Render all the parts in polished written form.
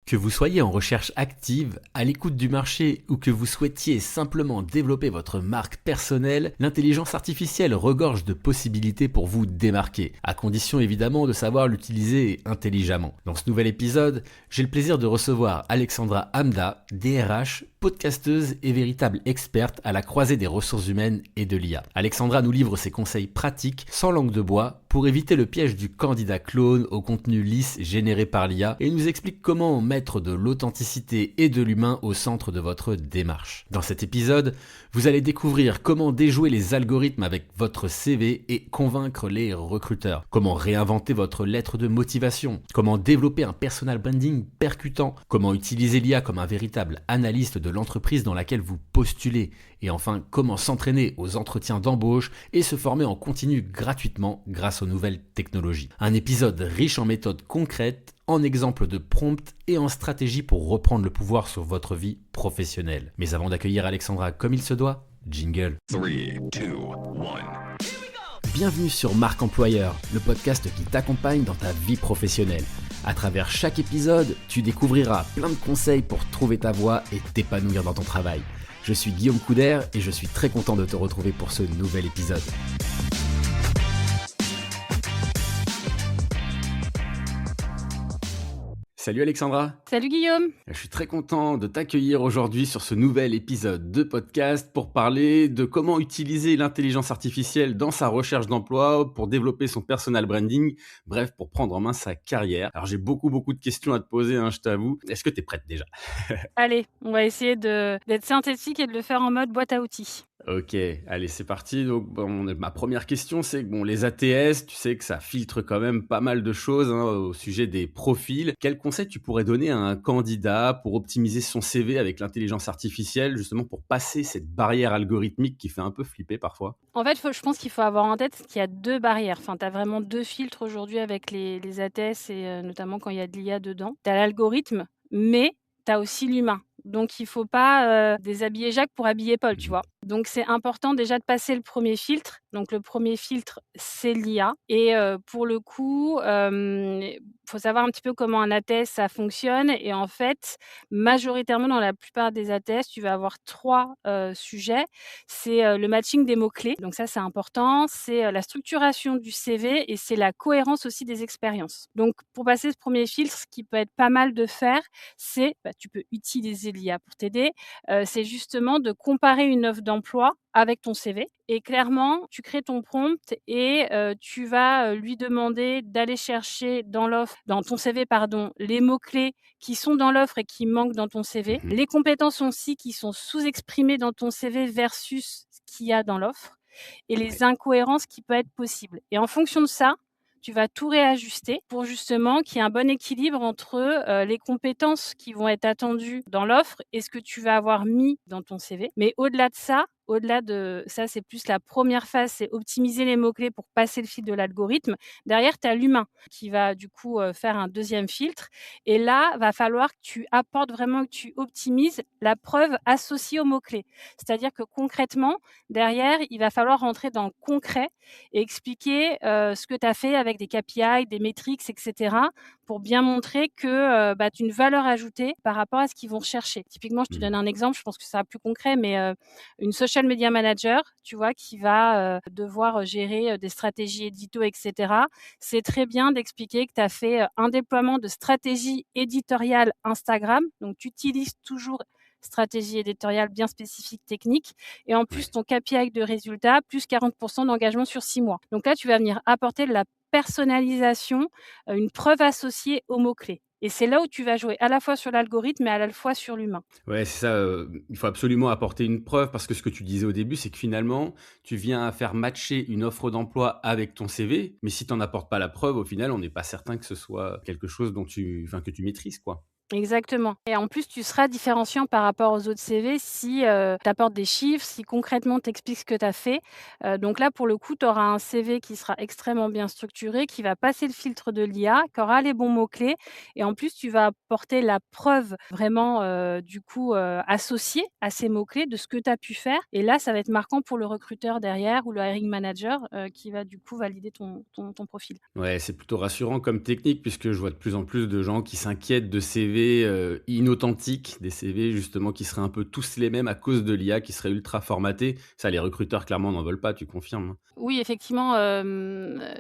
Que vous soyez en recherche active, à l'écoute du marché ou que vous souhaitiez simplement développer votre marque personnelle, l'intelligence artificielle regorge de possibilités pour vous démarquer, à condition évidemment de savoir l'utiliser intelligemment. Dans ce nouvel épisode, j'ai le plaisir de recevoir Alexandra Hamda, DRH, podcasteuse et véritable experte à la croisée des ressources humaines et de l'IA. Alexandra nous livre ses conseils pratiques, sans langue de bois, pour éviter le piège du candidat clone au contenu lisse généré par l'IA et nous explique comment mettre de l'authenticité et de l'humain au centre de votre démarche. Dans cet épisode, vous allez découvrir comment déjouer les algorithmes avec votre CV et convaincre les recruteurs, comment réinventer votre lettre de motivation, comment développer un personal branding percutant, comment utiliser l'IA comme un véritable analyste de l'entreprise dans laquelle vous postulez, et enfin comment s'entraîner aux entretiens d'embauche et se former en continu gratuitement grâce aux nouvelles technologies. Un épisode riche en méthodes concrètes, en exemples de prompts et en stratégies pour reprendre le pouvoir sur votre vie professionnelle. Mais avant d'accueillir Alexandra comme il se doit, jingle. 3, 2, 1. Bienvenue sur Marque Employeur, le podcast qui t'accompagne dans ta vie professionnelle. À travers chaque épisode, tu découvriras plein de conseils pour trouver ta voie et t'épanouir dans ton travail. Je suis Guillaume Couder et je suis très content de te retrouver pour ce nouvel épisode. Salut Alexandra. Salut Guillaume. Je suis très content de t'accueillir aujourd'hui sur ce nouvel épisode de podcast pour parler de comment utiliser l'intelligence artificielle dans sa recherche d'emploi pour développer son personal branding, bref, pour prendre en main sa carrière. Alors j'ai beaucoup de questions à te poser, je t'avoue. Est-ce que tu es prête déjà ? Allez, on va essayer d'être synthétique et de le faire en mode boîte à outils. Ok, allez, c'est parti. Donc, ma première question, c'est que les ATS, tu sais que ça filtre quand même pas mal de choses au sujet des profils. Quel conseil tu pourrais donner à un candidat pour optimiser son CV avec l'intelligence artificielle, justement pour passer cette barrière algorithmique qui fait un peu flipper parfois ? En fait, je pense qu'il faut avoir en tête qu'il y a deux barrières. Enfin, tu as vraiment deux filtres aujourd'hui avec les ATS et notamment quand il y a de l'IA dedans. Tu as l'algorithme, mais tu as aussi l'humain. Donc, il ne faut pas déshabiller Jacques pour habiller Paul, tu vois. Donc, c'est important déjà de passer le premier filtre. Donc, le premier filtre, c'est l'IA. Et pour le coup, faut savoir un petit peu comment un ATS, ça fonctionne. Et en fait, majoritairement, dans la plupart des ATS, tu vas avoir trois sujets. C'est le matching des mots-clés. Donc, ça, c'est important. C'est la structuration du CV et c'est la cohérence aussi des expériences. Donc, pour passer ce premier filtre, ce qui peut être pas mal de faire, c'est, tu peux utiliser l'IA pour t'aider, c'est justement de comparer une offre d'emploi avec ton CV et clairement, tu crées ton prompt et tu vas lui demander d'aller chercher dans ton CV, les mots-clés qui sont dans l'offre et qui manquent dans ton CV, les compétences aussi qui sont sous-exprimées dans ton CV versus ce qu'il y a dans l'offre et les incohérences qui peuvent être possibles. Et en fonction de ça, tu vas tout réajuster pour justement qu'il y ait un bon équilibre entre les compétences qui vont être attendues dans l'offre et ce que tu vas avoir mis dans ton CV. Mais au-delà de ça, c'est plus la première phase, c'est optimiser les mots-clés pour passer le fil de l'algorithme. Derrière, tu as l'humain qui va du coup faire un deuxième filtre. Et là, va falloir que tu apportes vraiment, que tu optimises la preuve associée aux mots-clés. C'est-à-dire que concrètement, derrière, il va falloir rentrer dans le concret et expliquer ce que tu as fait avec des KPI, des métriques, etc. pour bien montrer que tu as une valeur ajoutée par rapport à ce qu'ils vont rechercher. Typiquement, je te donne un exemple, je pense que ça sera plus concret, mais une social media manager, tu vois, qui va devoir gérer des stratégies édito, etc. C'est très bien d'expliquer que tu as fait un déploiement de stratégie éditoriale Instagram. Donc, tu utilises toujours stratégie éditoriale bien spécifique, technique. Et en plus, ton KPI de résultat, plus 40% d'engagement sur 6 mois. Donc là, tu vas venir apporter de la personnalisation, une preuve associée aux mots-clés. Et c'est là où tu vas jouer à la fois sur l'algorithme et à la fois sur l'humain. Ouais, c'est ça. Il faut absolument apporter une preuve parce que ce que tu disais au début, c'est que finalement, tu viens faire matcher une offre d'emploi avec ton CV. Mais si tu n'en apportes pas la preuve, au final, on n'est pas certain que ce soit quelque chose que tu maîtrises, quoi. Exactement. Et en plus, tu seras différenciant par rapport aux autres CV si tu apportes des chiffres, si concrètement tu expliques ce que tu as fait. Donc là, pour le coup, tu auras un CV qui sera extrêmement bien structuré, qui va passer le filtre de l'IA, qui aura les bons mots-clés. Et en plus, tu vas apporter la preuve vraiment, associée à ces mots-clés de ce que tu as pu faire. Et là, ça va être marquant pour le recruteur derrière ou le hiring manager qui va du coup valider ton profil. Ouais, c'est plutôt rassurant comme technique puisque je vois de plus en plus de gens qui s'inquiètent de CV CV, inauthentiques, des CV justement qui seraient un peu tous les mêmes à cause de l'IA, qui seraient ultra formatés. Ça, les recruteurs clairement n'en veulent pas, tu confirmes, hein? Oui, effectivement,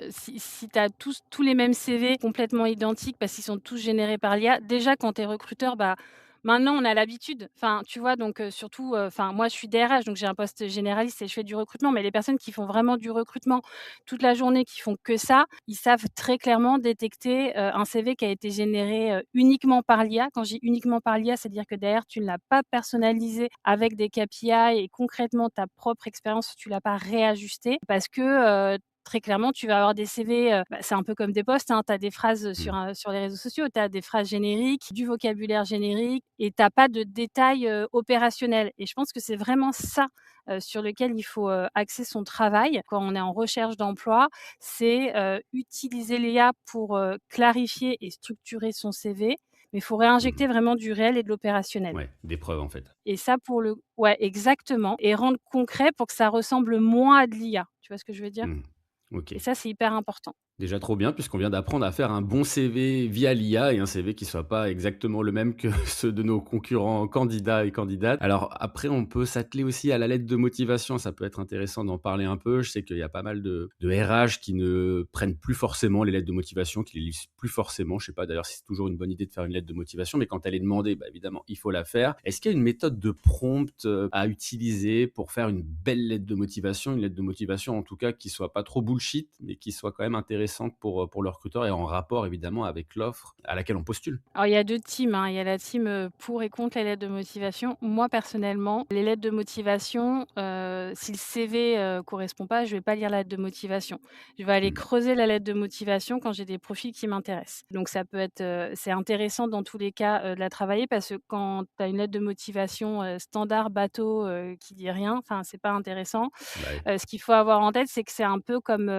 si tu as tous les mêmes CV complètement identiques parce qu'ils sont tous générés par l'IA, déjà quand tu es recruteur, bah, maintenant on a l'habitude. Enfin, tu vois? Donc surtout, enfin moi je suis DRH, donc j'ai un poste généraliste et je fais du recrutement, mais les personnes qui font vraiment du recrutement toute la journée, qui font que ça, ils savent très clairement détecter, un CV qui a été généré, uniquement par l'IA. Quand je dis uniquement par l'IA, c'est-à-dire que derrière tu ne l'as pas personnalisé avec des KPI et concrètement ta propre expérience, tu l'as pas réajustée parce que, très clairement, tu vas avoir des CV, c'est un peu comme des posts, hein. Tu as des phrases Mmh. sur les réseaux sociaux, tu as des phrases génériques, du vocabulaire générique et tu as pas de détails, opérationnels et je pense que c'est vraiment ça, sur lequel il faut, axer son travail quand on est en recherche d'emploi. C'est, utiliser l'IA pour, clarifier et structurer son CV, mais il faut Mmh. réinjecter vraiment du réel et de l'opérationnel. Ouais, des preuves en fait. Et ça pour le ouais, exactement et rendre concret pour que ça ressemble moins à de l'IA. Tu vois ce que je veux dire? Mmh. Et OK. ça, c'est hyper important. Déjà trop bien puisqu'on vient d'apprendre à faire un bon CV via l'IA et un CV qui soit pas exactement le même que ceux de nos concurrents candidats et candidates. Alors après, on peut s'atteler aussi à la lettre de motivation, ça peut être intéressant d'en parler un peu. Je sais qu'il y a pas mal de RH qui ne prennent plus forcément les lettres de motivation, qui les lisent plus forcément. Je sais pas d'ailleurs si c'est toujours une bonne idée de faire une lettre de motivation, mais quand elle est demandée, bah, évidemment, il faut la faire. Est-ce qu'il y a une méthode de prompt, à utiliser pour faire une belle lettre de motivation? Une lettre de motivation en tout cas qui soit pas trop bullshit, mais qui soit quand même intéressante pour le recruteur et en rapport évidemment avec l'offre à laquelle on postule. Alors il y a 2 teams, hein. Il y a la team, pour et contre les lettres de motivation. Moi, personnellement, les lettres de motivation, si le CV, correspond pas, je vais pas lire la lettre de motivation. Je vais aller Mmh. creuser la lettre de motivation quand j'ai des profils qui m'intéressent. Donc ça peut être, c'est intéressant dans tous les cas, de la travailler parce que quand tu as une lettre de motivation, standard bateau, qui dit rien, enfin, c'est pas intéressant. Bah, oui. Ce qu'il faut avoir en tête, c'est que c'est un peu comme,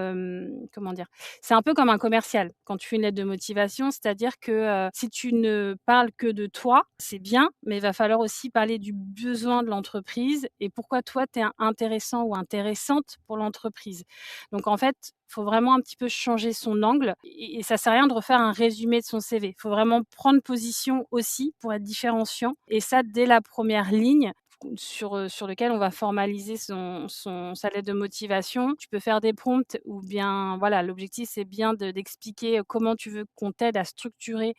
comment dire? C'est un peu comme un commercial quand tu fais une lettre de motivation, c'est-à-dire que, si tu ne parles que de toi, c'est bien, mais il va falloir aussi parler du besoin de l'entreprise et pourquoi toi tu es intéressant ou intéressante pour l'entreprise. Donc en fait, faut vraiment un petit peu changer son angle et ça sert à rien de refaire un résumé de son CV. Il faut vraiment prendre position aussi pour être différenciant et ça dès la première ligne sur lequel on va formaliser sa lettre de motivation. Tu peux faire des prompts ou bien voilà, l'objectif c'est bien d'expliquer, comment tu veux qu'on t'aide à structurer,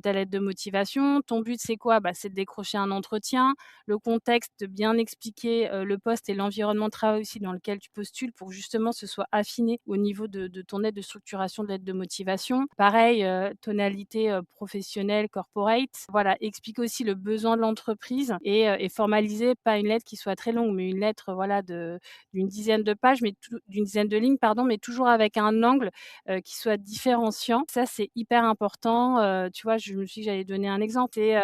ta lettre de motivation. Ton but c'est quoi? Bah, c'est de décrocher un entretien. Le contexte, de bien expliquer, le poste et l'environnement de travail aussi dans lequel tu postules pour justement ce soit affiné au niveau de ton aide de structuration de lettre de motivation. Pareil, tonalité, professionnelle, corporate. Voilà, explique aussi le besoin de l'entreprise et formaliser pas une lettre qui soit très longue, mais une lettre, voilà, d'une dizaine de pages, mais d'une dizaine de lignes, pardon, mais toujours avec un angle, qui soit différenciant. Ça, c'est hyper important, tu vois? Je me suis dit que j'allais donner un exemple et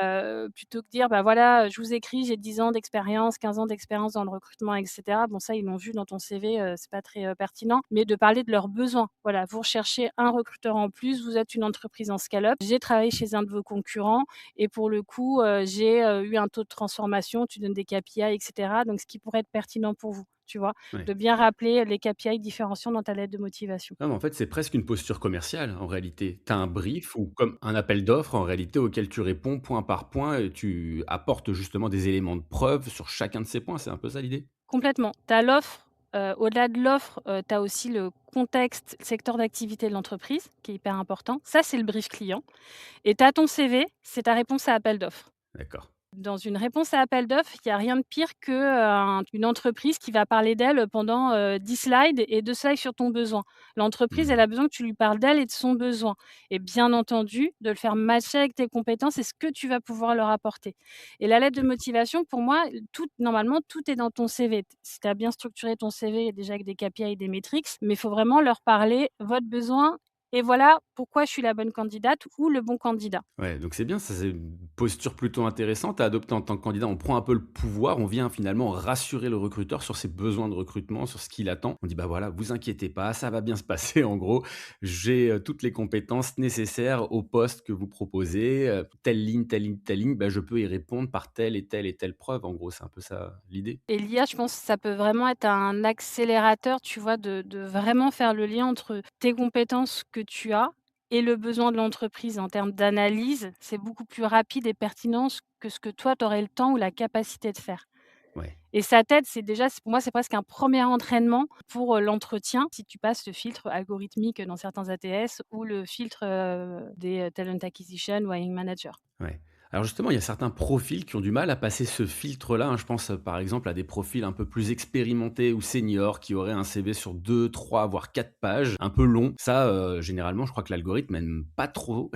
plutôt que dire: «Bah, voilà, je vous écris, j'ai 10 ans d'expérience, 15 ans d'expérience dans le recrutement» et cetera. Bon, ça, ils l'ont vu dans ton CV, c'est pas très, pertinent, mais de parler de leurs besoins. Voilà, vous recherchez un recruteur en plus, vous êtes une entreprise en scale-up. J'ai travaillé chez un de vos concurrents et pour le coup, j'ai, eu un taux de transformation, tu donnes des KPI et cetera, donc ce qui pourrait être pertinent pour vous, tu vois? Ouais. De bien rappeler les KPI différenciants dans ta lettre de motivation. Non, mais en fait, c'est presque une posture commerciale en réalité. Tu as un brief ou comme un appel d'offres en réalité auquel tu réponds point par point et tu apportes justement des éléments de preuve sur chacun de ces points, c'est un peu ça l'idée? Complètement. Tu as l'offre, au-delà de l'offre, tu as aussi le contexte, le secteur d'activité de l'entreprise qui est hyper important. Ça, c'est le brief client et tu as ton CV, c'est ta réponse à appel d'offres. D'accord. Dans une réponse à appel d'offres, il y a rien de pire que, une entreprise qui va parler d'elle pendant, 10 slides et 2 slides sur ton besoin. L'entreprise, Mmh. elle a besoin que tu lui parles d'elle et de son besoin et bien entendu, de le faire matcher avec tes compétences et ce que tu vas pouvoir leur apporter et la lettre de D'accord. motivation, pour moi, normalement, tout est dans ton CV. Si tu as bien structuré ton CV déjà avec des KPI et des métriques, mais il faut vraiment leur parler: «Votre besoin et voilà pourquoi je suis la bonne candidate ou le bon candidat». Ouais, donc c'est bien, ça c'est une posture plutôt intéressante à adopter en tant que candidat. On prend un peu le pouvoir, on vient finalement rassurer le recruteur sur ses besoins de recrutement, sur ce qu'il attend. On dit: «Bah, voilà, vous inquiétez pas, ça va bien se passer en gros. J'ai, toutes les compétences nécessaires au poste que vous proposez, telle ligne, telle ligne, telle ligne, bah, je peux y répondre par telle et telle preuve». En gros, c'est un peu ça l'idée? Et l'IA, je pense que ça peut vraiment être un accélérateur, tu vois, de vraiment faire le lien entre tes compétences que tu as et le besoin de l'entreprise en termes d'analyse, c'est beaucoup plus rapide et pertinent que ce que toi, tu aurais le temps ou la capacité de faire. Ouais. Et ça t'aide, pour moi, c'est presque un premier entraînement pour, l'entretien, si tu passes le filtre algorithmique dans certains ATS ou le filtre, des, talent acquisition ou hiring manager. Ouais. Alors justement, il y a certains profils qui ont du mal à passer ce filtre-là, hein. Je pense, par exemple, à des profils un peu plus expérimentés ou seniors qui auraient un CV sur 2, 3, voire 4 pages, un peu long. Ça, généralement, je crois que l'algorithme aime pas trop.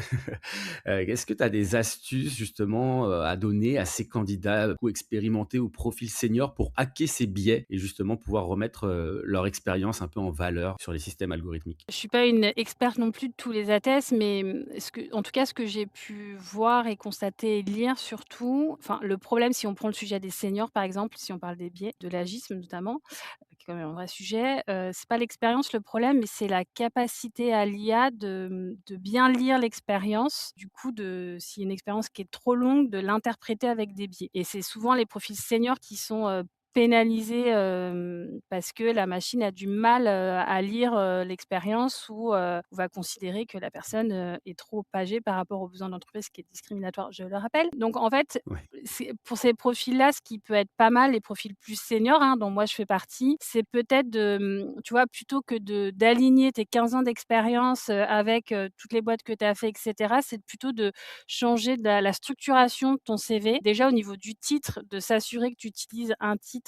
Est-ce que tu as des astuces justement, à donner à ces candidats, ou expérimentés ou profils seniors pour hacker ces biais et justement pouvoir remettre, leur expérience un peu en valeur sur les systèmes algorithmiques? Je suis pas une experte non plus de tous les ATS, mais, en tout cas, ce que j'ai pu voir et constater et lire surtout, enfin, le problème, si on prend le sujet des seniors, par exemple, si on parle des biais, de l'agisme notamment, qui est quand même un vrai sujet, c'est pas l'expérience le problème, mais c'est la capacité à l'IA de bien lire l'expérience, du coup, s'il y a une expérience qui est trop longue, de l'interpréter avec des biais et c'est souvent les profils seniors qui sont, pénalisés, parce que la machine a du mal, à lire, l'expérience ou va considérer que la personne, est trop âgée par rapport aux besoins de l'entreprise, ce qui est discriminatoire, je le rappelle. Donc en fait, Ouais, c'est pour ces profils-là, ce qui peut être pas mal, les profils plus seniors, hein, dont moi je fais partie, c'est peut-être tu vois, plutôt que d'aligner tes 15 ans d'expérience, avec, toutes les boîtes que tu as fait et cetera, c'est plutôt de changer de la structuration de ton CV. Déjà au niveau du titre, de s'assurer que tu utilises un titre,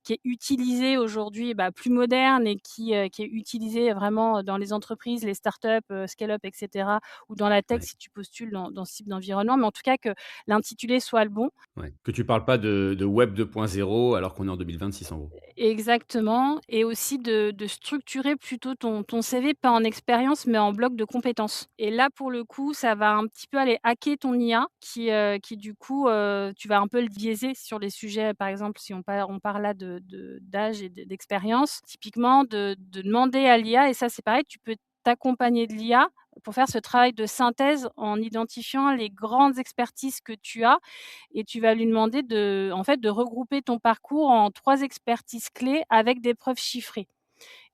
qui est utilisé aujourd'hui, bah, plus moderne et qui est utilisé vraiment dans les entreprises, les startups, scale-up et cetera, ou dans la tech ouais, si tu postules dans ce type d'environnement. Mais en tout cas que l'intitulé soit le bon. ouais. Que tu parles pas de web 2.0 alors qu'on est en 2026 en gros? Exactement, et aussi de structurer plutôt ton CV, pas en expérience, mais en bloc de compétences. Et là, pour le coup, ça va un petit peu aller hacker ton IA qui du coup, tu vas un peu le biaiser sur les sujets, par exemple, si on parle là d'âge et d'expérience, typiquement de demander à l'IA, et ça, c'est pareil, tu peux t'accompagner de l'IA pour faire ce travail de synthèse en identifiant les grandes expertises que tu as, et tu vas lui demander en fait, de regrouper ton parcours en 3 expertises clés avec des preuves chiffrées.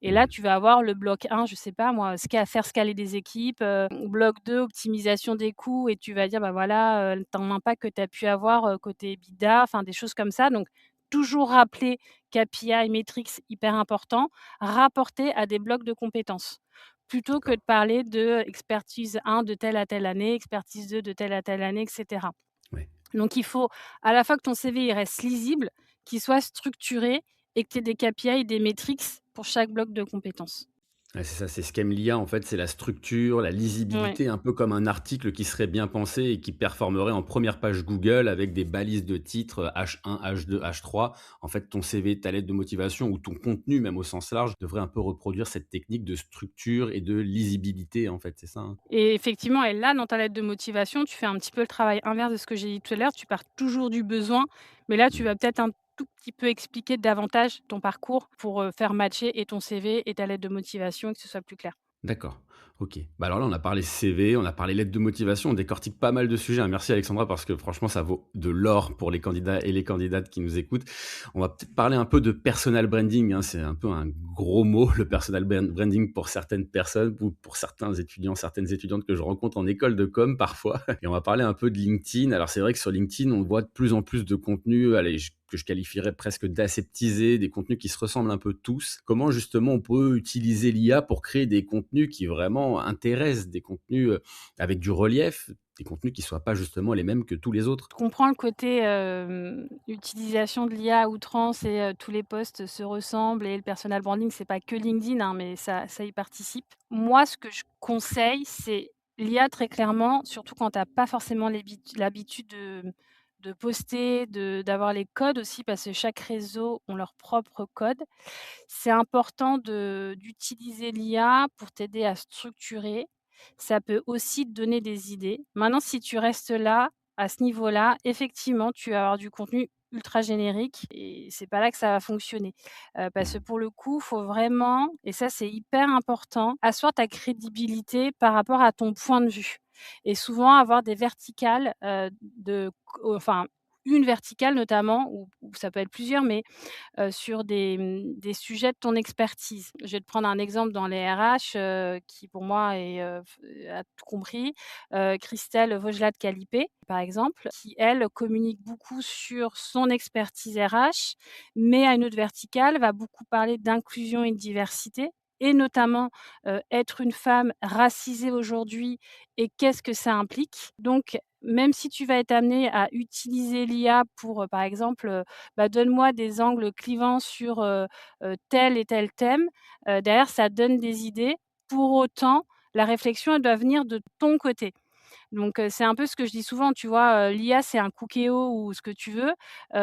Et là, Mmh. tu vas avoir le bloc 1, je sais pas moi, faire scaler des équipes, bloc 2, optimisation des coûts, et tu vas dire, bah, voilà, ton impact que tu as pu avoir, côté EBITDA, enfin des choses comme ça. Donc toujours rappeler KPI, métriques hyper important, rapporter à des blocs de compétences. Plutôt que D'accord. de parler de expertise 1 de telle à telle année, expertise 2 de telle à telle année, et cetera. Ouais. Donc il faut à la fois que ton CV il reste lisible, qu'il soit structuré et que tu aies des KPI et des métriques pour chaque bloc de compétences. Ouais, c'est ça, c'est ce qu'aime l'IA en fait, c'est la structure, la Ouais. lisibilité, un peu comme un article qui serait bien pensé et qui performerait en première page Google avec des balises de titres H1, H2, H3. En fait, ton CV, ta lettre de motivation ou ton contenu, même au sens large, devrait un peu reproduire cette technique de structure et de lisibilité en fait, c'est ça, hein? Et effectivement, et là, dans ta lettre de motivation, tu fais un petit peu le travail inverse de ce que j'ai dit tout à l'heure. Tu pars toujours du besoin, mais là, tu Mmh. vas peut-être un tout petit peu expliquer davantage ton parcours pour, faire matcher et ton CV et ta lettre de motivation et que ce soit plus clair. D'accord, OK. Bah, alors là, on a parlé CV, on a parlé lettre de motivation, on décortique pas mal de sujets, hein. Merci Alexandra parce que franchement, ça vaut de l'or pour les candidats et les candidates qui nous écoutent. On va peut-être parler un peu de personal branding, hein. C'est un peu un gros mot, le personal branding pour certaines personnes ou pour certains étudiants, certaines étudiantes que je rencontre en école de com parfois. Et on va parler un peu de LinkedIn. Alors c'est vrai que sur LinkedIn, on voit de plus en plus de contenus, allez, que je qualifierais presque d'aseptisés, des contenus qui se ressemblent un peu tous. Comment justement on peut utiliser l'IA pour créer des contenus qui vraiment intéressent, des contenus avec du relief, des contenus qui soient pas justement les mêmes que tous les autres? Je comprends le côté, utilisation de l'IA à outrance et tous les posts se ressemblent, et le personal branding, c'est pas que LinkedIn, hein, mais ça y participe. Moi, ce que je conseille, c'est l'IA très clairement, surtout quand tu as pas forcément l'habitude de poster, d'avoir les codes aussi, parce que chaque réseau ont leur propre code. C'est important d'utiliser l'IA pour t'aider à structurer. Ça peut aussi te donner des idées. Maintenant, si tu restes là, à ce niveau-là, effectivement, tu vas avoir du contenu ultra générique et c'est pas là que ça va fonctionner. Parce que Mmh. pour le coup, faut vraiment, et ça, c'est hyper important, asseoir ta crédibilité par rapport à ton point de vue, et souvent avoir des verticales, enfin, une verticale notamment, ou ou ça peut être plusieurs, mais sur des sujets de ton expertise. Je vais te prendre un exemple dans les RH, qui pour moi a tout compris. Christelle Vogelat-Calipé, par exemple, qui elle communique beaucoup sur son expertise RH, mais à une autre verticale, va beaucoup parler d'inclusion et de diversité et notamment, être une femme racisée aujourd'hui et qu'est-ce que ça implique. Donc même si tu vas être amené à utiliser l'IA pour, par exemple, donne-moi des angles clivants sur, tel et tel thème, derrière ça donne des idées. Pour autant, la réflexion, elle doit venir de ton côté. Donc c'est un peu ce que je dis souvent, tu vois? L'IA, c'est un Cookéo ou ce que tu veux.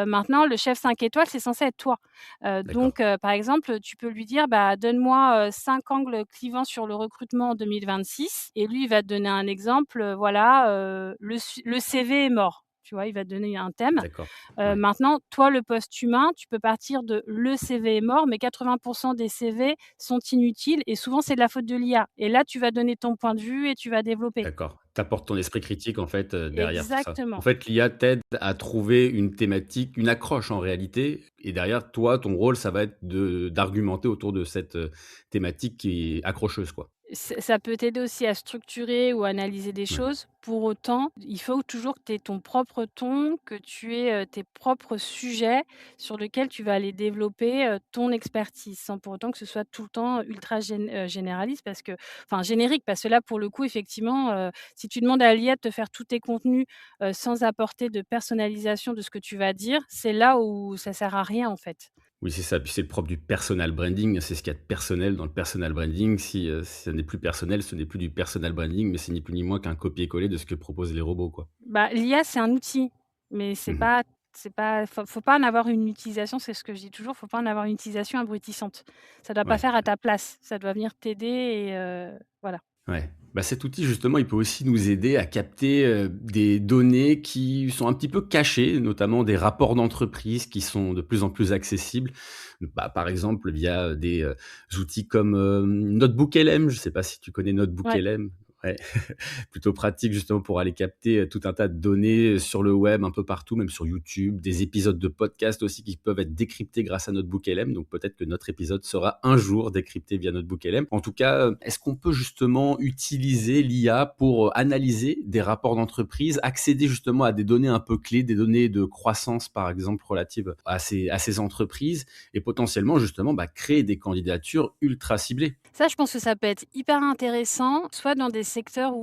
Maintenant le chef 5 étoiles, c'est censé être toi. D'accord, Par exemple, tu peux lui dire: «Bah, donne-moi, 5 angles clivants sur le recrutement en 2026» et lui, il va te donner un exemple, voilà, le CV est mort. Tu vois? Il va te donner un thème. d'accord. Ouais. Maintenant, toi, le poste humain, tu peux partir de «le CV est mort», mais 80 des CV sont inutiles et souvent c'est de la faute de l'IA et là, tu vas donner ton point de vue et tu vas développer. D'accord. Tu apportes ton esprit critique, en fait, derrière tout ça. En Exactement. fait, l'IA t'aide à trouver une thématique, une accroche en réalité et derrière toi, ton rôle, ça va être de d'argumenter autour de cette, thématique qui est accrocheuse, quoi. Ça peut t'aider aussi à structurer ou analyser des Ouais. choses. Pour autant, il faut toujours que tu aies ton propre ton, que tu aies, tes propres sujets sur lesquels tu vas aller développer, ton expertise, sans pour autant que ce soit tout le temps ultra généraliste générique parce que là, pour le coup, effectivement, si tu demandes à l'IA de te faire tous tes contenus, sans apporter de personnalisation de ce que tu vas dire, c'est là où ça sert à rien, en fait. Oui, c'est ça. Puis c'est le propre du personal branding, c'est ce qu'il y a de personnel dans le personal branding. Si ça n'est plus personnel, ce n'est plus du personal branding, mais c'est ni plus ni moins qu'un copier-coller de ce que proposent les robots, quoi. Bah, l'IA, c'est un outil, mais Mmh. c'est pas faut pas en avoir une utilisation, c'est ce que je dis toujours, faut pas en avoir une utilisation abrutissante. Ça doit pas Ouais. faire à ta place, ça doit venir t'aider et voilà. Ouais. Bah, cet outil justement, il peut aussi nous aider à capter, des données qui sont un petit peu cachées, notamment des rapports d'entreprise qui sont de plus en plus accessibles. Bah, par exemple via des, outils comme, NotebookLM. Je ne sais pas si tu connais Ouais. NotebookLM? Ouais, plutôt pratique justement pour aller capter, tout un tas de données, sur le web un peu partout, même sur YouTube, des épisodes de podcast aussi qui peuvent être décryptés grâce à NotebookLM, donc peut-être que notre épisode sera un jour décrypté via NotebookLM. En tout cas, est-ce qu'on peut justement utiliser l'IA pour, analyser des rapports d'entreprise, accéder justement à des données un peu clés, des données de croissance par exemple relatives à ces entreprises et potentiellement justement, bah, créer des candidatures ultra ciblées? Ça, je pense que ça peut être hyper intéressant, soit dans des secteurs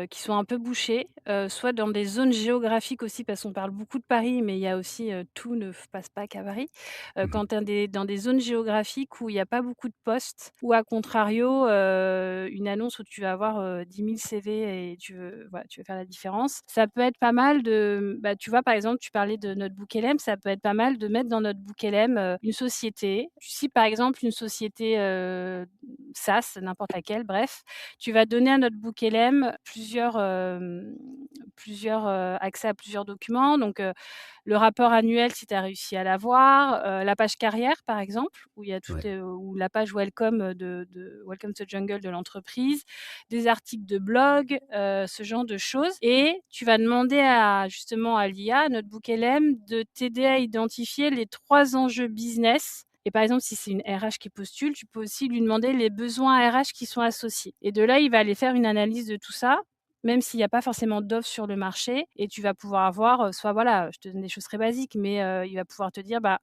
qui sont un peu bouchés, soit dans des zones géographiques aussi, parce qu'on parle beaucoup de Paris, mais il y a aussi, tout ne passe pas qu'à Paris. Mmh. Quand tu es dans des zones géographiques où il y a pas beaucoup de postes ou à contrario, une annonce où tu vas avoir, 10 000 CV et tu veux faire la différence. Ça peut être pas mal tu vois, par exemple, tu parlais de NotebookLM, ça peut être pas mal de mettre dans NotebookLM, une société. Si par exemple une société, SaaS, n'importe laquelle, bref, tu vas donner à NotebookLM accès à plusieurs documents, donc le rapport annuel si tu as réussi à l'avoir, la page carrière par exemple, où il y a Ouais. ou la page welcome, de Welcome to Jungle de l'entreprise, des articles de blog, ce genre de choses et tu vas demander justement à l'IA, NotebookLM, de t'aider à identifier les 3 enjeux business et par exemple, si c'est une RH qui postule, tu peux aussi lui demander les besoins RH qui sont associés et de là, il va aller faire une analyse de tout ça, même s'il y a pas forcément d'offres sur le marché et tu vas pouvoir avoir, soit voilà, je te donne des choses très basiques, mais il va pouvoir te dire, bah,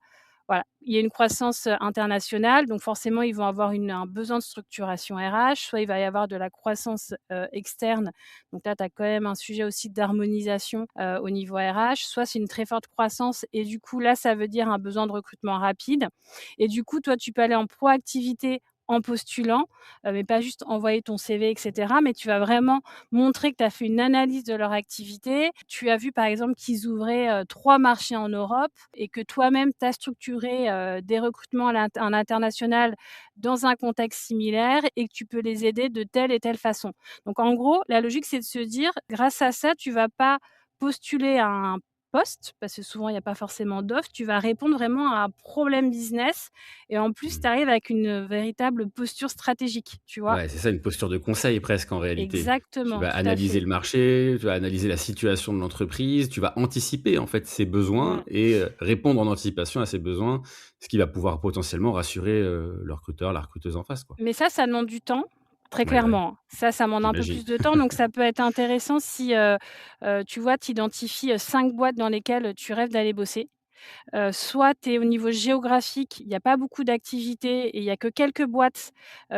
voilà, il y a une croissance, internationale, donc forcément, ils vont avoir un besoin de structuration RH, soit il va y avoir de la croissance, externe, donc là, tu as quand même un sujet aussi d'harmonisation, au niveau RH, soit c'est une très forte croissance et du coup, là, ça veut dire un besoin de recrutement rapide et du coup, toi, tu peux aller en proactivité en postulant, mais pas juste envoyer ton CV et cetera, mais tu vas vraiment montrer que tu as fait une analyse de leur activité. Tu as vu, par exemple, qu'ils ouvraient, 3 marchés en Europe et que toi-même, tu as structuré, des recrutements à l'international dans un contexte similaire et que tu peux les aider de telle et telle façon. Donc en gros, la logique, c'est de se dire, grâce à ça, tu vas pas postuler à un poste, parce que souvent il y a pas forcément d'offre, tu vas répondre vraiment à un problème business et en plus tu Mmh. arrives avec une véritable posture stratégique, tu vois? Ouais, c'est ça, une posture de conseil presque en réalité. Tu Exactement, vas tout à analyser fait. le marché, tu vas analyser la situation de l'entreprise, tu vas anticiper en fait ses besoins Mmh. et répondre en anticipation à ses besoins, ce qui va pouvoir potentiellement rassurer, le recruteur, la recruteuse en face, quoi. Mais ça demande du temps, très Ouais, ouais, clairement. Ça demande un peu j'imagine. plus de temps, donc ça peut être intéressant si, tu vois, tu identifies, 5 boîtes dans lesquelles tu rêves d'aller bosser. Soit tu es au niveau géographique, il y a pas beaucoup d'activités et il y a que quelques boîtes,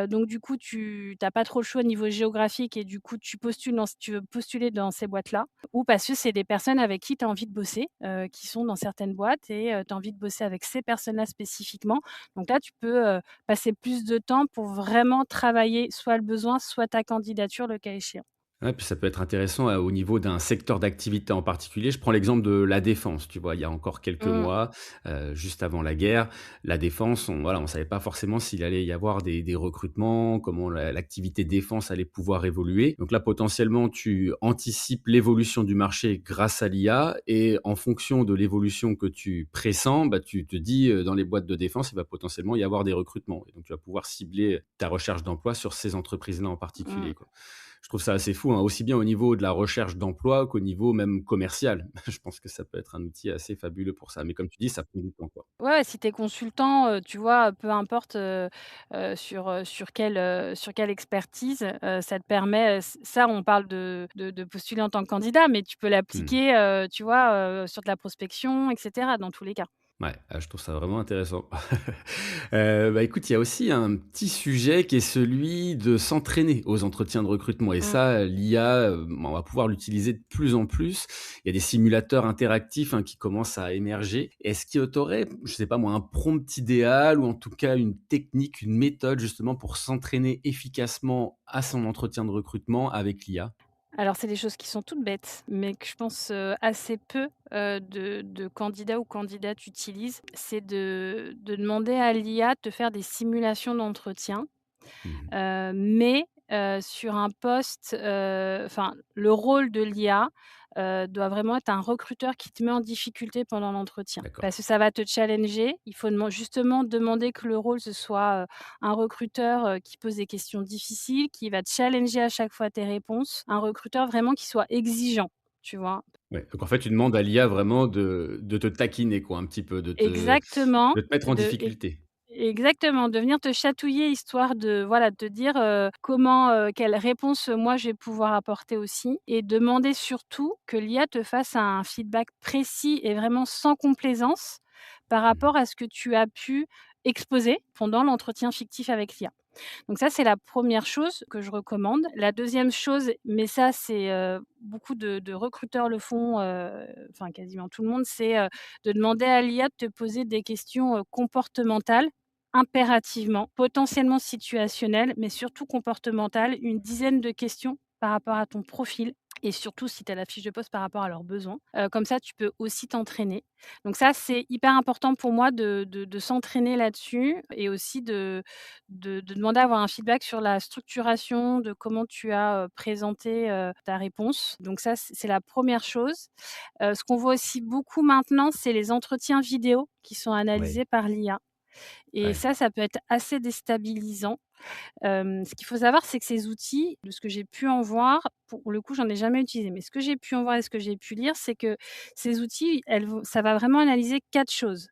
donc du coup tu as pas trop le choix au niveau géographique et du coup tu veux postuler dans ces boîtes-là. Ou parce que c'est des personnes avec qui tu as envie de bosser, qui sont dans certaines boîtes et tu as envie de bosser avec ces personnes-là spécifiquement. Donc là, tu peux, passer plus de temps pour vraiment travailler soit le besoin, soit ta candidature, le cas échéant. Ouais, puis ça peut être intéressant, au niveau d'un secteur d'activité en particulier. Je prends l'exemple de la défense, tu vois? Il y a encore quelques Mmh. mois, juste avant la guerre, la défense, on savait pas forcément s'il allait y avoir des recrutements, comment l'activité défense allait pouvoir évoluer. Donc là, potentiellement, tu anticipes l'évolution du marché grâce à l'IA et en fonction de l'évolution que tu pressens, bah, tu te dis, dans les boîtes de défense, il va potentiellement y avoir des recrutements et donc tu vas pouvoir cibler ta recherche d'emploi sur ces entreprises-là en Mmh. particulier, quoi. Je trouve ça assez fou, hein, aussi bien au niveau de la recherche d'emploi qu'au niveau même commercial. Je pense que ça peut être un outil assez fabuleux pour ça, mais comme tu dis, ça prend du temps, quoi. Ouais, ouais, si tu es consultant, tu vois, peu importe, sur quelle expertise, ça te permet, ça on parle de postuler en tant que candidat, mais tu peux Mmh. l'appliquer, tu vois, sur de la prospection et cetera, dans tous les cas. Ouais, je trouve ça vraiment intéressant. Bah, écoute, il y a aussi un petit sujet qui est celui de s'entraîner aux entretiens de recrutement et Mmh. ça, l'IA, on va pouvoir l'utiliser de plus en plus. Il y a des simulateurs interactifs, hein, qui commencent à émerger. Est-ce que tu aurais, je sais pas moi, un prompt idéal ou en tout cas une technique, une méthode justement pour s'entraîner efficacement à son entretien de recrutement avec l'IA? Alors c'est des choses qui sont toutes bêtes, mais que je pense, assez peu, de candidats ou candidates utilisent. C'est de demander à l'IA de te faire des simulations d'entretien. Mmh. Mais sur un poste, enfin, le rôle de l'IA, doit vraiment être un recruteur qui te met en difficulté pendant l'entretien. D'accord. Parce que ça va te challenger. Il faut justement demander que le rôle, ce soit, un recruteur, qui pose des questions difficiles, qui va te challenger à chaque fois tes réponses. Un recruteur vraiment qui soit exigeant, tu vois? Ouais, donc en fait, tu demandes à l'IA vraiment de te taquiner quoi, un petit peu, Exactement, de te mettre en de difficulté. exactement, de venir te chatouiller histoire de, voilà, de te dire, comment, quelle réponse, moi je vais pouvoir apporter aussi et demander surtout que l'IA te fasse un feedback précis et vraiment sans complaisance par Mmh. rapport à ce que tu as pu exposer pendant l'entretien fictif avec l'IA. Donc ça, c'est la première chose que je recommande. La deuxième chose, mais ça, c'est, beaucoup de recruteurs le font, enfin quasiment tout le monde, c'est, de demander à l'IA de te poser des questions, comportementales, impérativement, potentiellement situationnelles, mais surtout comportementales. Une dizaine de questions par rapport à ton profil et surtout si tu as la fiche de poste par rapport à leurs besoins. Comme ça, tu peux aussi t'entraîner. Donc ça, c'est hyper important pour moi de s'entraîner là-dessus et aussi de demander à avoir un feedback sur la structuration de comment tu as, présenté, ta réponse. Donc ça, c'est la première chose. Ce qu'on voit aussi beaucoup maintenant, c'est les entretiens vidéo qui sont Ouais, analysés par l'IA et ouais, ça peut être assez déstabilisant. Ce qu'il faut savoir, c'est que ces outils, de ce que j'ai pu en voir, pour le coup, j'en ai jamais utilisé, mais ce que j'ai pu en voir et ce que j'ai pu lire, c'est que ces outils, ça va vraiment analyser 4 choses,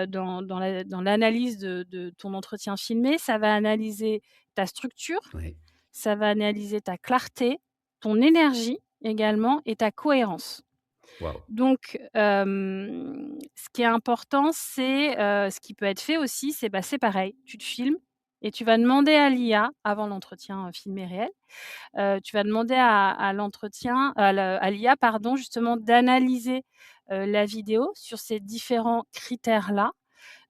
dans l'analyse de ton entretien filmé. Ça va analyser ta structure, ouais. ça va analyser ta clarté, ton énergie également et ta cohérence. Waouh! Donc, ce qui est important, c'est, ce qui peut être fait aussi, c'est pareil, tu te filmes et tu vas demander à l'IA, avant l'entretien, filmé réel, tu vas demander à l'entretien à l'IA pardon, justement d'analyser, la vidéo sur ces différents critères-là,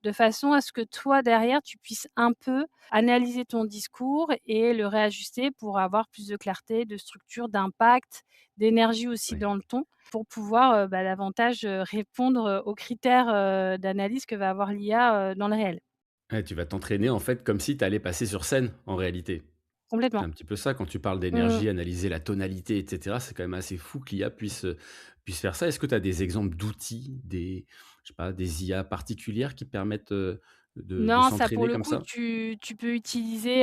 de façon à ce que toi derrière, tu puisses un peu analyser ton discours et le réajuster pour avoir plus de clarté, de structure, d'impact, d'énergie aussi Ouais. dans le ton, pour pouvoir, davantage, répondre, aux critères, d'analyse que va avoir l'IA, dans le réel. Ouais, tu vas t'entraîner en fait comme si tu allais passer sur scène en réalité. C'est complètement. un petit peu ça, quand tu parles Mmh. d'énergie, analyser la tonalité et cetera, c'est quand même assez fou que l'IA puisse faire ça. Est-ce que tu as des exemples d'outils, je sais pas, des IA particulières qui permettent, de Non, ça pour s'entraîner le comme coup, ça? tu peux utiliser,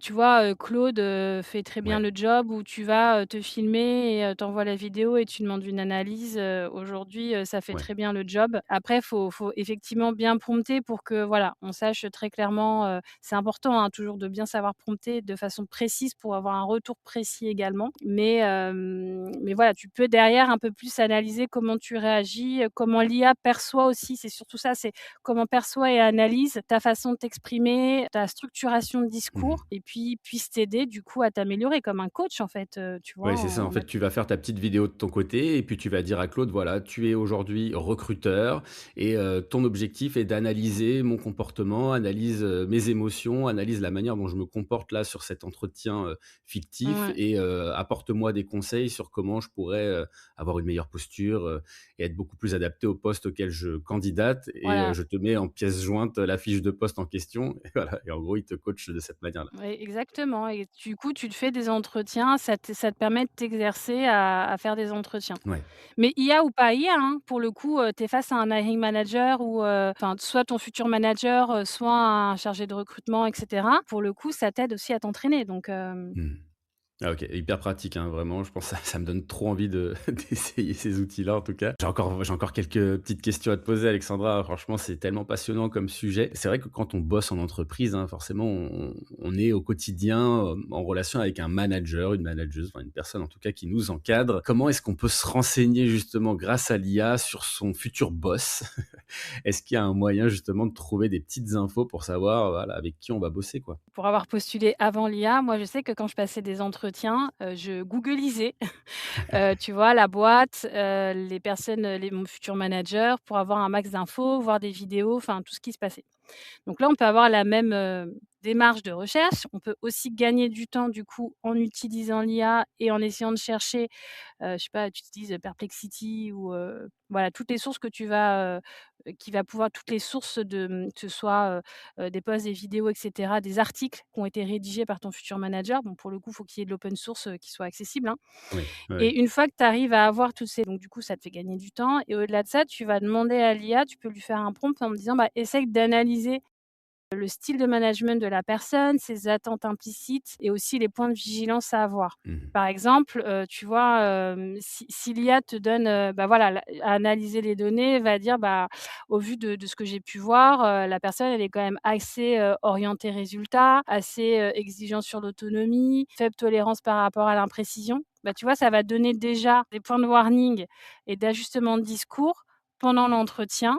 tu vois, Claude, fait très bien Ouais, le job où tu vas, te filmer et tu envoies la vidéo et tu demandes une analyse, aujourd'hui, ça fait ouais. très bien le job. Après, faut effectivement bien prompter pour que, voilà, on sache très clairement, c'est important, hein, toujours de bien savoir prompter de façon précise pour avoir un retour précis également. Mais voilà, tu peux derrière un peu plus analyser comment tu réagis, comment l'IA perçoit aussi, c'est surtout ça, c'est comment perçoit et analyse ta façon de t'exprimer, ta structuration de Mmh. discours et puis puisse t'aider du coup à t'améliorer comme un coach en fait, tu vois? Ouais, c'est ça. En En fait, tu vas faire ta petite vidéo de ton côté et puis tu vas dire à Claude, voilà, tu es aujourd'hui recruteur et ton objectif est d'analyser mon comportement, analyse mes émotions, analyse la manière dont je me comporte là sur cet entretien fictif ouais, et apporte-moi des conseils sur comment je pourrais avoir une meilleure posture et être beaucoup plus adapté au poste auquel je candidate. Et voilà. je te mets en pièce jointe la fiche de poste en question. Et voilà. Et en gros, il te coach de cette manière-là. Ouais, exactement et du coup, tu te fais des entretiens, ça te permet de t'exercer à faire des entretiens. Ouais. Mais IA ou pas IA, hein, pour le coup, tu es face à un hiring manager ou enfin, soit ton futur manager, soit un chargé de recrutement et cetera. Pour le coup, ça t'aide aussi à t'entraîner donc Mmh. Ah OK, hyper pratique, hein, vraiment, je pense que ça me donne trop envie de d'essayer ces outils-là, en tout cas. J'ai encore quelques petites questions à te poser, Alexandra. Franchement, c'est tellement passionnant comme sujet. C'est vrai que quand on bosse en entreprise, hein, forcément, on est au quotidien, en relation avec un manager, une manageuse, enfin une personne, en tout cas, qui nous encadre. Comment est-ce qu'on peut se renseigner, justement, grâce à l'IA sur son futur boss? Est-ce qu'il y a un moyen, justement, de trouver des petites infos pour savoir, voilà, avec qui on va bosser, quoi? pour avoir postulé avant l'IA, moi, je sais que quand je passais des entretiens, je googlisais, tu vois, la boîte, les personnes, les mon futur manager pour avoir un max d'infos, voir des vidéos, enfin tout ce qui se passait. Donc là, on peut avoir la même, démarche de recherche. On peut aussi gagner du temps, du coup, en utilisant l'IA et en essayant de chercher, je sais pas, tu utilises Perplexity ou voilà, toutes les sources que tu vas, qui va pouvoir toutes les sources de, que ce soit, des posts, des vidéos et cetera, des articles qui ont été rédigés par ton futur manager. Bon, pour le coup, il faut qu'il y ait de l'open source, qui soit accessible, hein Oui, oui. et une fois que tu arrives à avoir tous ces donc du coup, ça te fait gagner du temps et au-delà de ça, tu vas demander à l'IA, tu peux lui faire un prompt en me disant: «Bah, essaye d'analyser le style de management de la personne, ses attentes implicites et aussi les points de vigilance à avoir. Mmh. Par exemple, tu vois, si l'IA te donne, bah, voilà, à analyser les données, va dire: «Bah, au vu de ce que j'ai pu voir, la personne, elle est quand même assez, orientée résultat, assez, exigeante sur l'autonomie, faible tolérance par rapport à l'imprécision». Bah, tu vois, ça va donner déjà des points de warning et d'ajustement de discours pendant l'entretien.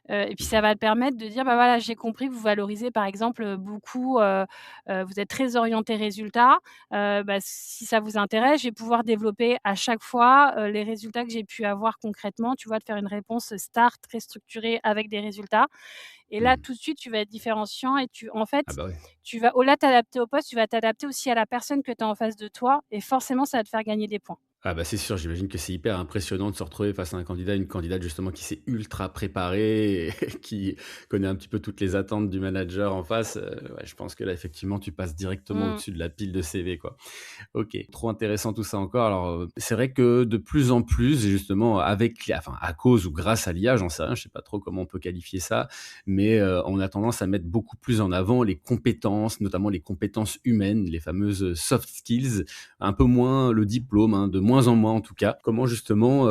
Et puis ça Mmh. va te permettre de dire: «Bah, voilà, j'ai compris que vous valorisez par exemple, beaucoup, vous êtes très orienté résultat. Bah, si ça vous intéresse, je vais pouvoir développer à chaque fois, les résultats que j'ai pu avoir concrètement». Tu vois? De faire une réponse, star très structurée avec des résultats et là, Mmh. tout de suite, tu vas être différenciant et en fait, Ah bah, ouais. tu vas au-delà de t'adapter au poste, tu vas t'adapter aussi à la personne que tu as en face de toi et forcément, ça va te faire gagner des points. Ah bah, c'est sûr, j'imagine que c'est hyper impressionnant de se retrouver face à un candidat, une candidate justement qui s'est ultra préparée et qui connaît un petit peu toutes les attentes du manager en face, ouais, je pense que là, effectivement, tu passes directement Mmh. au-dessus de la pile de CV, quoi. OK, trop intéressant tout ça encore. Alors, c'est vrai que de plus en plus, et justement avec l'IA, enfin à cause ou grâce à l'IA, j'en sais rien, je sais pas trop comment on peut qualifier ça, mais on a tendance à mettre beaucoup plus en avant les compétences, notamment les compétences humaines, les fameuses soft skills, un peu moins le diplôme, hein, de moins en moins en tout cas. Comment justement,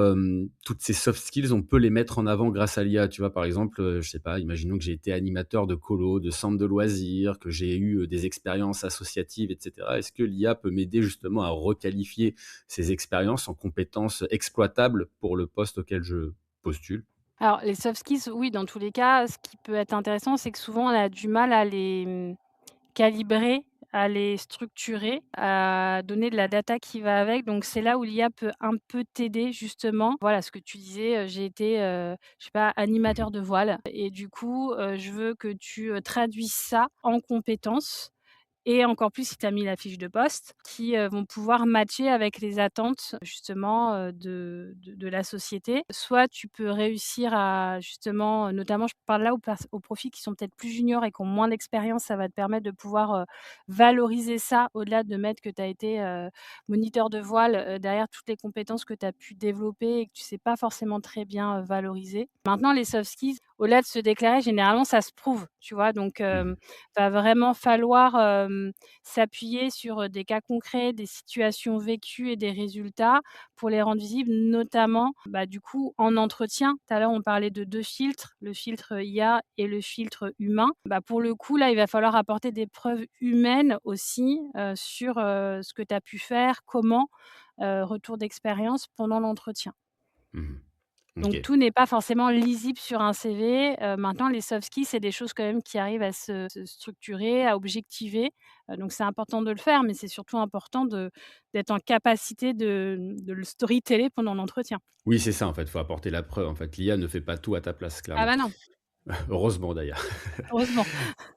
toutes ces soft skills, on peut les mettre en avant grâce à l'IA? Tu vois, par exemple, je sais pas, imaginons que j'ai été animateur de colo, de centre de loisirs, que j'ai eu, des expériences associatives et cetera. Est-ce que l'IA peut m'aider justement à requalifier ces expériences en compétences exploitables pour le poste auquel je postule? Alors les soft skills, oui, dans tous les cas, ce qui peut être intéressant, c'est que souvent on a du mal à les, calibrer, à les structurer, à donner de la data qui va avec. Donc c'est là où l'IA peut un peu t'aider justement. Voilà, ce que tu disais, j'ai été, je sais pas, Mmh. animateur de voile et du coup, je veux que tu, traduises ça en compétences et encore plus si tu as mis la fiche de poste, qui, vont pouvoir matcher avec les attentes justement, de la société. Soit tu peux réussir à justement, notamment je parle là aux profils qui sont peut-être plus juniors et qui ont moins d'expérience, ça va te permettre de pouvoir, valoriser ça au-delà de mettre que tu as été, moniteur de voile, derrière toutes les compétences que tu as pu développer et que tu sais pas forcément très bien, valoriser. Maintenant les soft skills, au-delà de se déclarer, généralement ça se prouve, tu vois? Donc Mmh. va vraiment falloir, s'appuyer sur, des cas concrets, des situations vécues et des résultats pour les rendre visibles, notamment, bah, du coup, en entretien. Tout à l'heure, on parlait de 2 filtres, le filtre IA et le filtre humain. Bah, pour le coup, là, il va falloir apporter des preuves humaines aussi, sur, ce que tu as pu faire, comment, retour d'expérience pendant l'entretien. Mmh. Donc OK. tout n'est pas forcément lisible sur un CV. Maintenant les soft skills, c'est des choses quand même qui arrivent à se structurer, à objectiver. Donc c'est important de le faire, mais c'est surtout important d'être en capacité de le storyteller pendant l'entretien. Oui, c'est ça, en fait, faut apporter la preuve, en fait. L'IA ne fait pas tout à ta place, Ah clairement. bah non, Heureusement d'ailleurs. heureusement.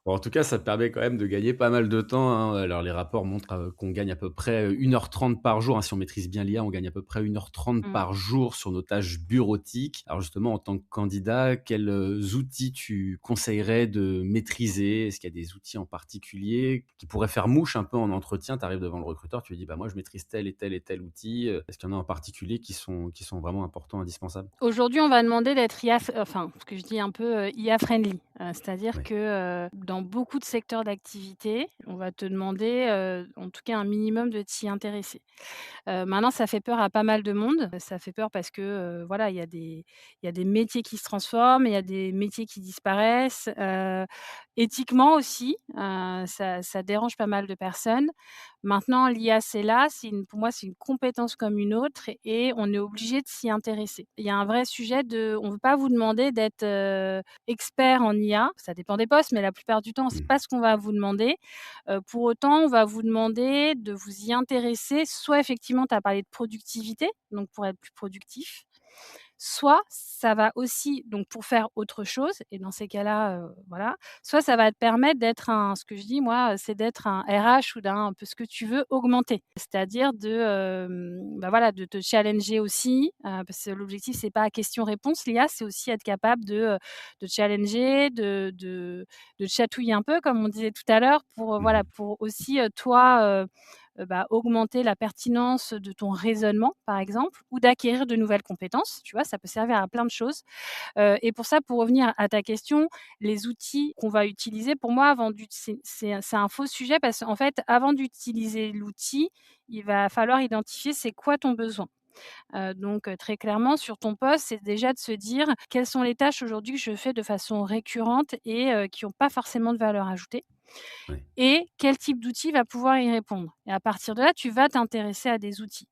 Bon, en tout cas, ça te permet quand même de gagner pas mal de temps, hein. Alors les rapports montrent, qu'on gagne à peu près, 1 h 30 par jour, hein. Si on maîtrise bien l'IA, on gagne à peu près 1 h 30 Mmh. par jour sur nos tâches bureautiques. Alors justement, en tant que candidat, quels, outils tu conseillerais de maîtriser? Est-ce qu'il y a des outils en particulier qui pourraient faire mouche un peu en entretien? Tu arrives devant le recruteur, tu lui dis: «Bah, moi, je maîtrise tel et tel et tel outil», est-ce qu'il y en a en particulier qui sont vraiment importants, indispensables? Aujourd'hui, on va demander d'être IA enfin, ce que je dis un peu, IA friendly, c'est-à-dire Oui. que, dans beaucoup de secteurs d'activité, on va te demander, en tout cas un minimum de t'y intéresser. Maintenant ça fait peur à pas mal de monde. Ça fait peur parce que, voilà, il y a des métiers qui se transforment, il y a des métiers qui disparaissent, éthiquement aussi, ça dérange pas mal de personnes. Maintenant l'IA, c'est là, pour moi, c'est une compétence comme une autre et on est obligé de s'y intéresser. Il y a un vrai sujet on ne veut pas vous demander d'être, expert en IA, ça dépend des postes, mais la plupart du temps, c'est Mmh. pas ce qu'on va vous demander. Pour autant, on va vous demander de vous y intéresser. Soit effectivement, tu as parlé de productivité, donc pour être plus productif. Soit ça va aussi donc pour faire autre chose et dans ces cas-là, voilà. Soit ça va te permettre d'être ce que je dis moi, c'est d'être un RH ou d'un un peu ce que tu veux augmenter. C'est-à-dire bah, voilà, de te challenger aussi, parce que l'objectif c'est pas question-réponse, l'IA, c'est aussi être capable de challenger, de chatouiller un peu comme on disait tout à l'heure pour, voilà, Mmh. pour aussi, toi, bah, augmenter la pertinence de ton raisonnement, par exemple, ou d'acquérir de nouvelles compétences, tu vois? Ça peut servir à plein de choses, et pour ça, pour revenir à ta question, les outils qu'on va utiliser, pour moi, avant c'est un faux sujet parce qu'en fait, avant d'utiliser l'outil, il va falloir identifier c'est quoi ton besoin. Donc très clairement sur ton poste, c'est déjà de se dire: «Quelles sont les tâches aujourd'hui que je fais de façon récurrente et qui ont pas forcément de valeur ajoutée?» Oui. Et quel type d'outil va pouvoir y répondre? Et à partir de là, tu vas t'intéresser à des outils.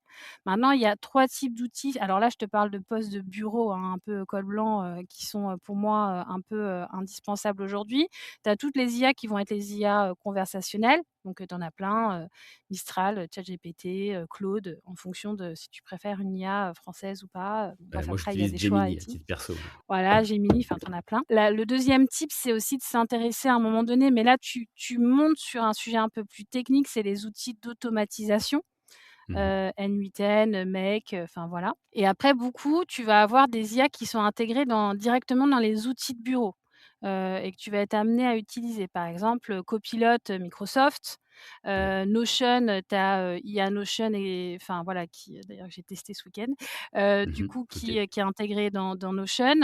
Maintenant, il y a 3 types d'outils. Alors là, je te parle de postes de bureau, hein, un peu col blanc, qui sont, pour moi, un peu, indispensables aujourd'hui. Tu as toutes les IA qui vont être les IA, conversationnelles, donc tu en as plein, Mistral, ChatGPT, Claude, en fonction de si tu préfères une IA, française ou pas, bref, Moi, après il y a j'utilise des choix à Gemini à éthiques. titre perso. Voilà, Gemini, enfin, tu en as plein. Le 2e type, c'est aussi de s'intéresser à un moment donné, mais là, tu montes sur un sujet un peu plus technique, c'est les outils d'automatisation, Mmh. N8N, Make, enfin voilà. Et après beaucoup, tu vas avoir des IA qui sont intégrées directement dans les outils de bureau, et que tu vas être amené à utiliser. Par exemple, Copilot, Microsoft, Oui. Notion, tu as, IA Notion et enfin voilà qui, d'ailleurs que j'ai testé ce week-end, du Mmh. coup OK. qui est intégré dans Notion,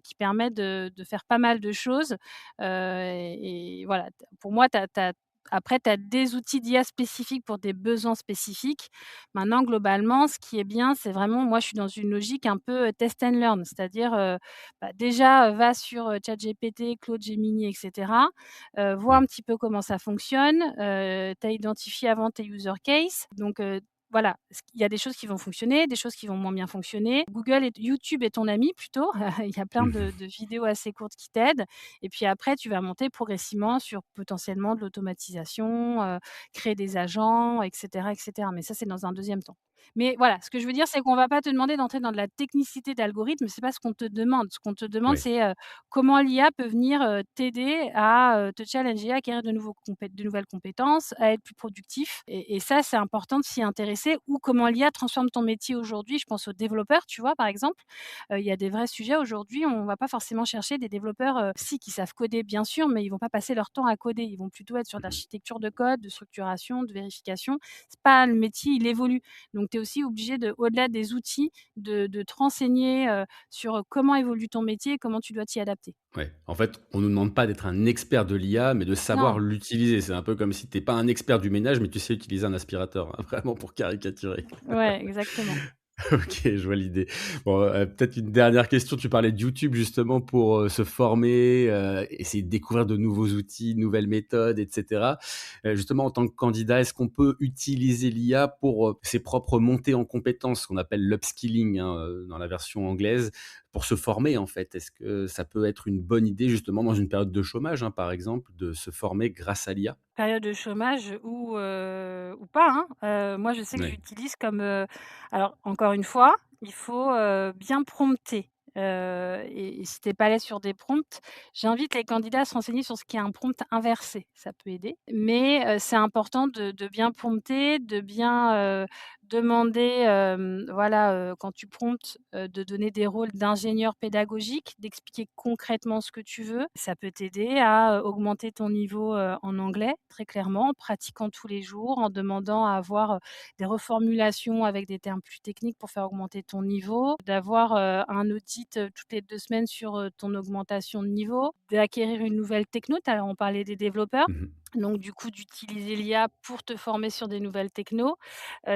qui permet de faire pas mal de choses, et voilà, pour moi tu as après tu as des outils d'IA spécifiques pour des besoins spécifiques. Maintenant globalement, ce qui est bien, c'est vraiment moi je suis dans une logique un peu, test and learn, c'est-à-dire, bah, déjà, va sur, ChatGPT, Claude, Gemini et cetera, vois un Oui. petit peu comment ça fonctionne, tu as identifié avant tes use case, donc voilà, il y a des choses qui vont fonctionner, des choses qui vont moins bien fonctionner. YouTube est ton ami plutôt, il y a plein Mmh. de vidéos assez courtes qui t'aident et puis après tu vas monter progressivement sur potentiellement de l'automatisation, créer des agents et cetera, mais ça c'est dans un deuxième temps. Mais voilà, ce que je veux dire, c'est qu'on va pas te demander d'entrer dans de la technicité d'algorithme, c'est pas ce qu'on te demande. Ce qu'on te demande, Ouais. c'est, comment l'IA peut venir, t'aider à, te challenger, à acquérir de nouvelles compétences, à être plus productif et ça, c'est important de s'y intéresser ou comment l'IA transforme ton métier aujourd'hui. Je pense aux développeurs, tu vois, par exemple. Il y a des vrais sujets aujourd'hui, on va pas forcément chercher des développeurs, si qui savent coder bien sûr, mais ils vont pas passer leur temps à coder. Ils vont plutôt être sur de Mmh. l'architecture de code, de structuration, de vérification. C'est pas le métier, il évolue. Donc tu es aussi obligé de au-delà des outils, de te renseigner, sur, comment évolue ton métier et comment tu dois t'y adapter. Ouais. En fait, on nous demande pas d'être un expert de l'IA, mais de savoir Non, l'utiliser. C'est un peu comme si tu es pas un expert du ménage, mais tu sais utiliser un aspirateur, hein, vraiment pour caricaturer. ouais, exactement. OK, je vois l'idée. Bon, peut-être une dernière question. Tu parlais de YouTube justement pour, se former, essayer de découvrir de nouveaux outils, de nouvelles méthodes et cetera. Justement en tant que candidat, est-ce qu'on peut utiliser l'IA pour, ses propres montées en compétences, ce qu'on appelle l'upskilling, hein, dans la version anglaise, pour se former en fait? Est-ce que ça peut être une bonne idée justement dans une période de chômage, hein, par exemple, de se former grâce à l'IA? Période de chômage ou pas, hein. Moi, je sais que Ouais. j'utilise comme, alors encore une fois, il faut, bien prompter, et si tu es pas à l'aise sur des prompts, j'invite les candidats à se renseigner sur ce qu'est un prompt inversé. Ça peut aider, mais c'est important de bien prompter, de bien, demander, voilà, quand tu promptes, de donner des rôles d'ingénieur pédagogique, d'expliquer concrètement ce que tu veux. Ça peut t'aider à, augmenter ton niveau, en anglais, très clairement, en pratiquant tous les jours, en demandant à avoir, des reformulations avec des termes plus techniques pour faire augmenter ton niveau, d'avoir, un audit, toutes les 2 semaines sur, ton augmentation de niveau, d'acquérir une nouvelle techno. Tu On parlait des développeurs, Mmh. donc du coup d'utiliser l'IA pour te former sur des nouvelles technos.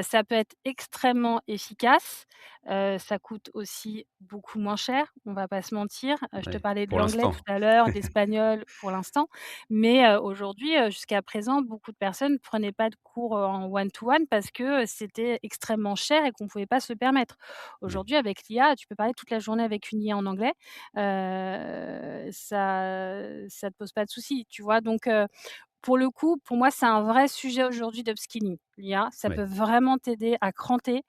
Ça peut être extrêmement efficace, ça coûte aussi beaucoup moins cher, on va pas se mentir. Je te Ouais, parlais de pour l'anglais tout l'instant. à l'heure, de l'espagnol pour l'instant, mais aujourd'hui, jusqu'à présent, beaucoup de personnes ne prenaient pas de cours, en one to one parce que, c'était extrêmement cher et qu'on ne pouvait pas se le permettre. Oui. Aujourd'hui, avec l'IA, tu peux parler toute la journée avec une IA en anglais, ça te pose pas de soucis, tu vois? Donc pour le coup, pour moi, c'est un vrai sujet aujourd'hui d'upskilling. L'IA, ça peut Ouais. vraiment t'aider à cranter,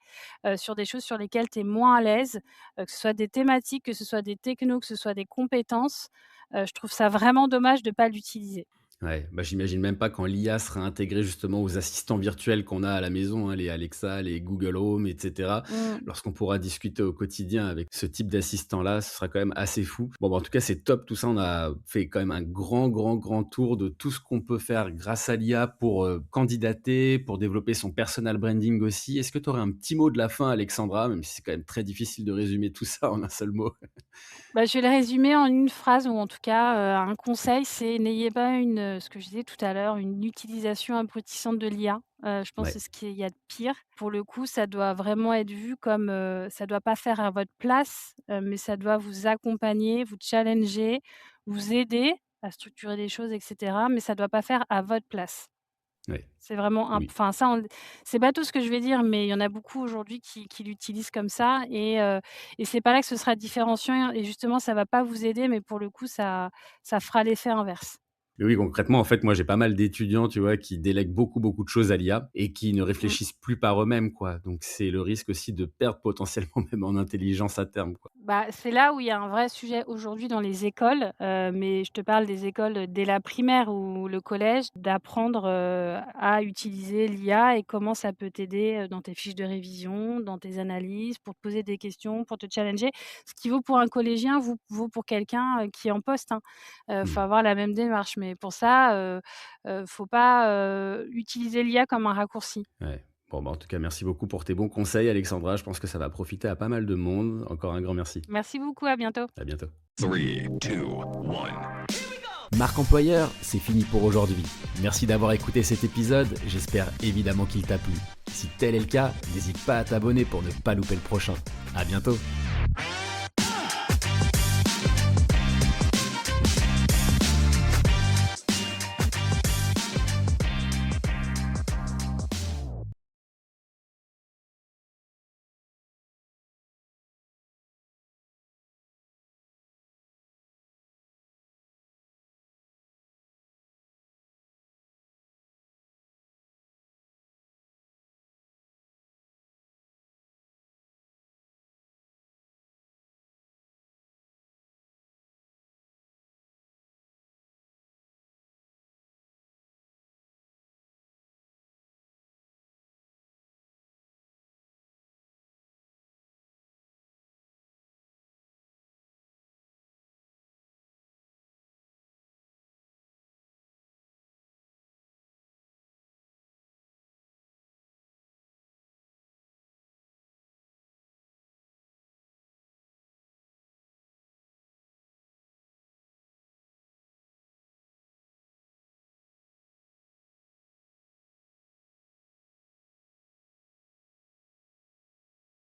sur des choses sur lesquelles tu es moins à l'aise, que ce soit des thématiques, que ce soit des technos, que ce soit des compétences. Je trouve ça vraiment dommage de pas l'utiliser. Ouais, bah, j'imagine même pas quand l'IA sera intégrée justement aux assistants virtuels qu'on a à la maison, hein, les Alexa, les Google Home, et cetera. Mmh. Lorsqu'on pourra discuter au quotidien avec ce type d'assistant-là, ce sera quand même assez fou. Bon, bah, en tout cas, c'est top tout ça. On a fait quand même un grand, grand, grand tour de tout ce qu'on peut faire grâce à l'IA pour, candidater, pour développer son personal branding aussi. Est-ce que tu aurais un petit mot de la fin, Alexandra, même si c'est quand même très difficile de résumer tout ça en un seul mot? Bah, je vais le résumer en une phrase ou en tout cas, un conseil, c'est n'ayez pas ce que je disais tout à l'heure, une utilisation abrutissante de l'IA. Je pense que c'est Ouais. ce qu'il y a de pire. Pour le coup, ça doit vraiment être vu comme, ça doit pas faire à votre place, mais ça doit vous accompagner, vous challenger, vous aider à structurer les choses et cetera, mais ça doit pas faire à votre place. Ouais. C'est vraiment Oui. enfin ça on c'est bateau ce que je vais dire, mais il y en a beaucoup aujourd'hui qui l'utilisent comme ça et c'est pas là que ce sera différenciant et justement ça va pas vous aider, mais pour le coup ça fera l'effet inverse. Mais oui, concrètement, en fait, moi, j'ai pas mal d'étudiants, tu vois, qui délèguent beaucoup, beaucoup de choses à l'IA et qui ne Mmh. réfléchissent plus par eux-mêmes, quoi. Donc, c'est le risque aussi de perdre potentiellement même en intelligence à terme, quoi. Bah, c'est là où il y a un vrai sujet aujourd'hui dans les écoles, mais je te parle des écoles dès la primaire ou le collège, d'apprendre, à utiliser l'IA et comment ça peut t'aider, dans tes fiches de révision, dans tes analyses, pour te poser des questions, pour te challenger. Ce qui vaut pour un collégien vaut pour quelqu'un, qui est en poste, hein. Faut Mmh. avoir la même démarche, mais pour ça, faut pas, utiliser l'IA comme un raccourci. Ouais. Bon, bah, en tout cas, merci beaucoup pour tes bons conseils, Alexandra. Je pense que ça va profiter à pas mal de monde. Encore un grand merci. Merci beaucoup, à bientôt. À bientôt. 3, 2, 1. Marque employeur, c'est fini pour aujourd'hui. Merci d'avoir écouté cet épisode, j'espère évidemment qu'il t'a plu. Si tel est le cas, n'hésite pas à t'abonner pour ne pas louper le prochain. À bientôt.